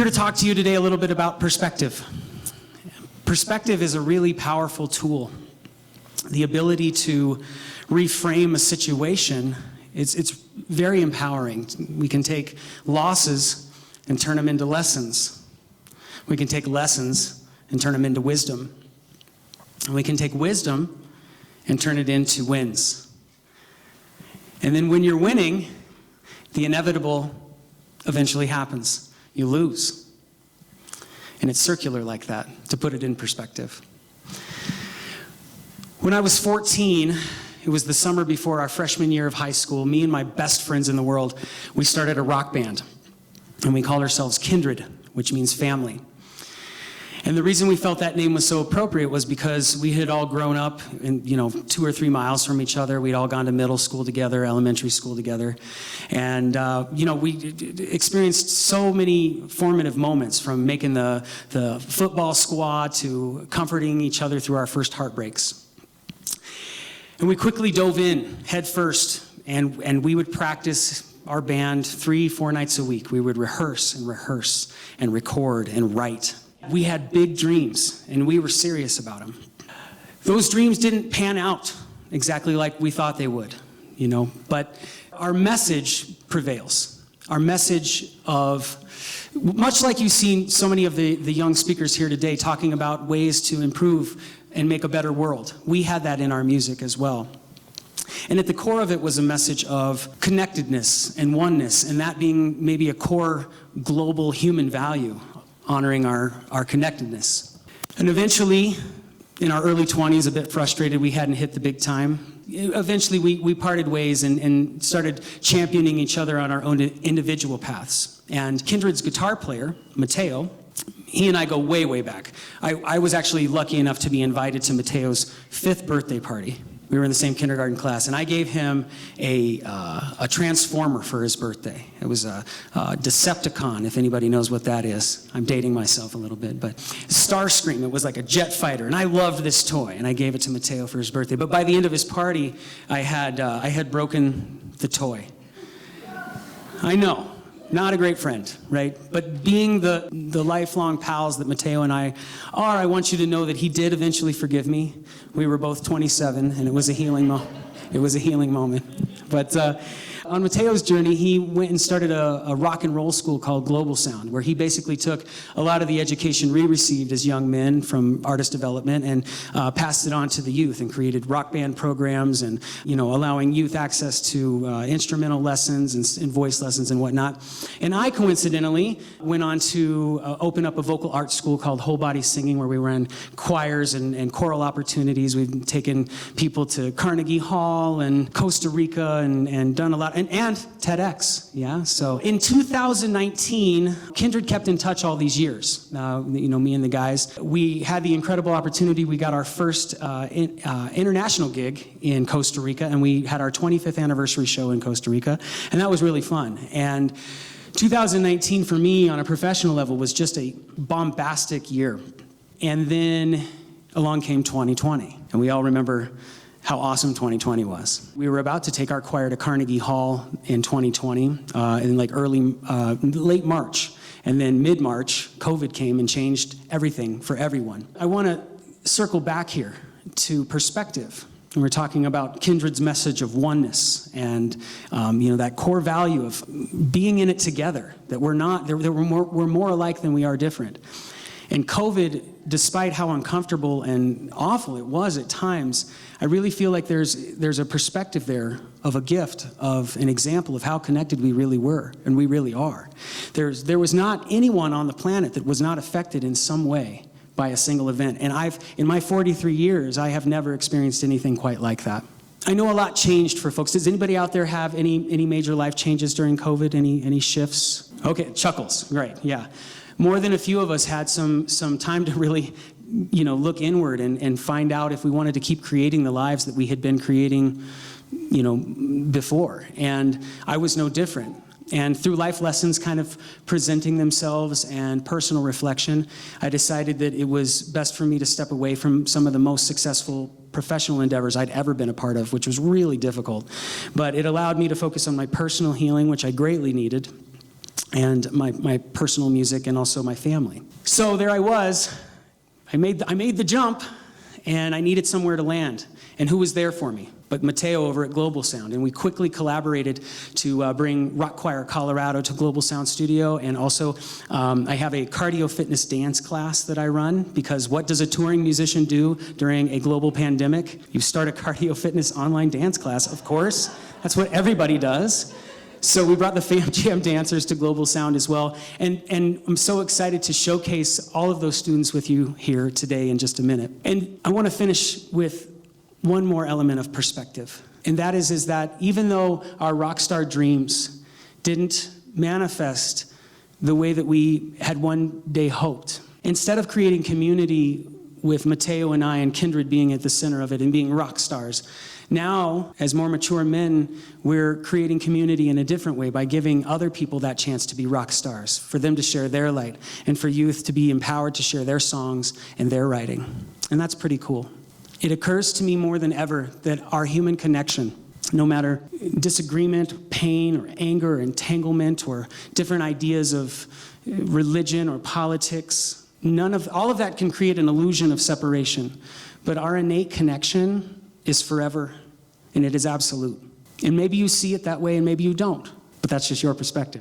here to talk to you today a little bit about perspective. Perspective is a really powerful tool. The ability to reframe a situation, it's very empowering. We can take losses and turn them into lessons. We can take lessons and turn them into wisdom. And we can take wisdom and turn it into wins. And then when you're winning, the inevitable eventually happens. You lose. And it's circular like that, to put it in perspective. When I was 14, it was the summer before our freshman year of high school, me and my best friends in the world, we started a rock band. And we called ourselves Kindred, which means family. And the reason we felt that name was so appropriate was because we had all grown up in, 2 or 3 miles from each other. We'd all gone to middle school together, elementary school together. And, we experienced so many formative moments, from making the football squad to comforting each other through our first heartbreaks. And we quickly dove in head first, and we would practice our band 3-4 nights a week. We would rehearse and record and write. We had big dreams, and we were serious about them. Those dreams didn't pan out exactly like we thought they would, but our message prevails. Our message of, much like you've seen so many of the young speakers here today talking about ways to improve and make a better world, we had that in our music as well. And at the core of it was a message of connectedness and oneness, and that being maybe a core global human value, honoring our connectedness. And eventually, in our early 20s, a bit frustrated we hadn't hit the big time, eventually we parted ways and started championing each other on our own individual paths. And Kindred's guitar player, Mateo, he and I go way, way back. I was actually lucky enough to be invited to Mateo's 5th birthday party. We were in the same kindergarten class, and I gave him a Transformer for his birthday. It was a Decepticon, if anybody knows what that is. I'm dating myself a little bit, but Starscream, it was like a jet fighter, and I loved this toy, and I gave it to Mateo for his birthday. But by the end of his party, I had broken the toy. I know. Not a great friend, right? But being the lifelong pals that Mateo and I are, I want you to know that he did eventually forgive me. We were both 27, and it was a healing moment. But on Mateo's journey, he went and started a rock and roll school called Global Sound, where he basically took a lot of the education we received as young men from artist development and passed it on to the youth, and created rock band programs and, allowing youth access to instrumental lessons and voice lessons and whatnot. And I coincidentally went on to open up a vocal arts school called Whole Body Singing, where we ran choirs and choral opportunities. We've taken people to Carnegie Hall and Costa Rica and done a lot. And TEDx, yeah. So in 2019, Kindred kept in touch all these years. Me and the guys. We had the incredible opportunity. We got our first international gig in Costa Rica, and we had our 25th anniversary show in Costa Rica, and that was really fun. And 2019 for me on a professional level was just a bombastic year. And then along came 2020, and we all remember how awesome 2020 was. We were about to take our choir to Carnegie Hall in 2020 in late March. And then mid-March, COVID came and changed everything for everyone. I want to circle back here to perspective. And we're talking about Kindred's message of oneness and that core value of being in it together, that we're more alike than we are different. And COVID, despite how uncomfortable and awful it was at times, I really feel like there's a perspective there of a gift, of an example of how connected we really were, and we really are. There was not anyone on the planet that was not affected in some way by a single event. And in my 43 years, I have never experienced anything quite like that. I know a lot changed for folks. Does anybody out there have any major life changes during COVID? Any shifts? Okay, chuckles, right, yeah. More than a few of us had some time to really, look inward and find out if we wanted to keep creating the lives that we had been creating, before. And I was no different. And through life lessons kind of presenting themselves and personal reflection, I decided that it was best for me to step away from some of the most successful professional endeavors I'd ever been a part of, which was really difficult. But it allowed me to focus on my personal healing, which I greatly needed. and my personal music and also my family. So there I was. I made the jump, and I needed somewhere to land. And who was there for me? But Mateo over at Global Sound. And we quickly collaborated to bring Rock Choir Colorado to Global Sound Studio. And also, I have a cardio fitness dance class that I run, because what does a touring musician do during a global pandemic? You start a cardio fitness online dance class, of course. That's what everybody does. So we brought the Fam Jam dancers to Global Sound as well. And I'm so excited to showcase all of those students with you here today in just a minute. And I want to finish with one more element of perspective. And that is that even though our rock star dreams didn't manifest the way that we had one day hoped, instead of creating community with Mateo and I and Kindred being at the center of it and being rock stars, now, as more mature men, we're creating community in a different way by giving other people that chance to be rock stars, for them to share their light, and for youth to be empowered to share their songs and their writing. And that's pretty cool. It occurs to me more than ever that our human connection, no matter disagreement, pain, or anger, or entanglement, or different ideas of religion or politics, all of that can create an illusion of separation. But our innate connection is forever, and it is absolute. And maybe you see it that way, and maybe you don't, but that's just your perspective.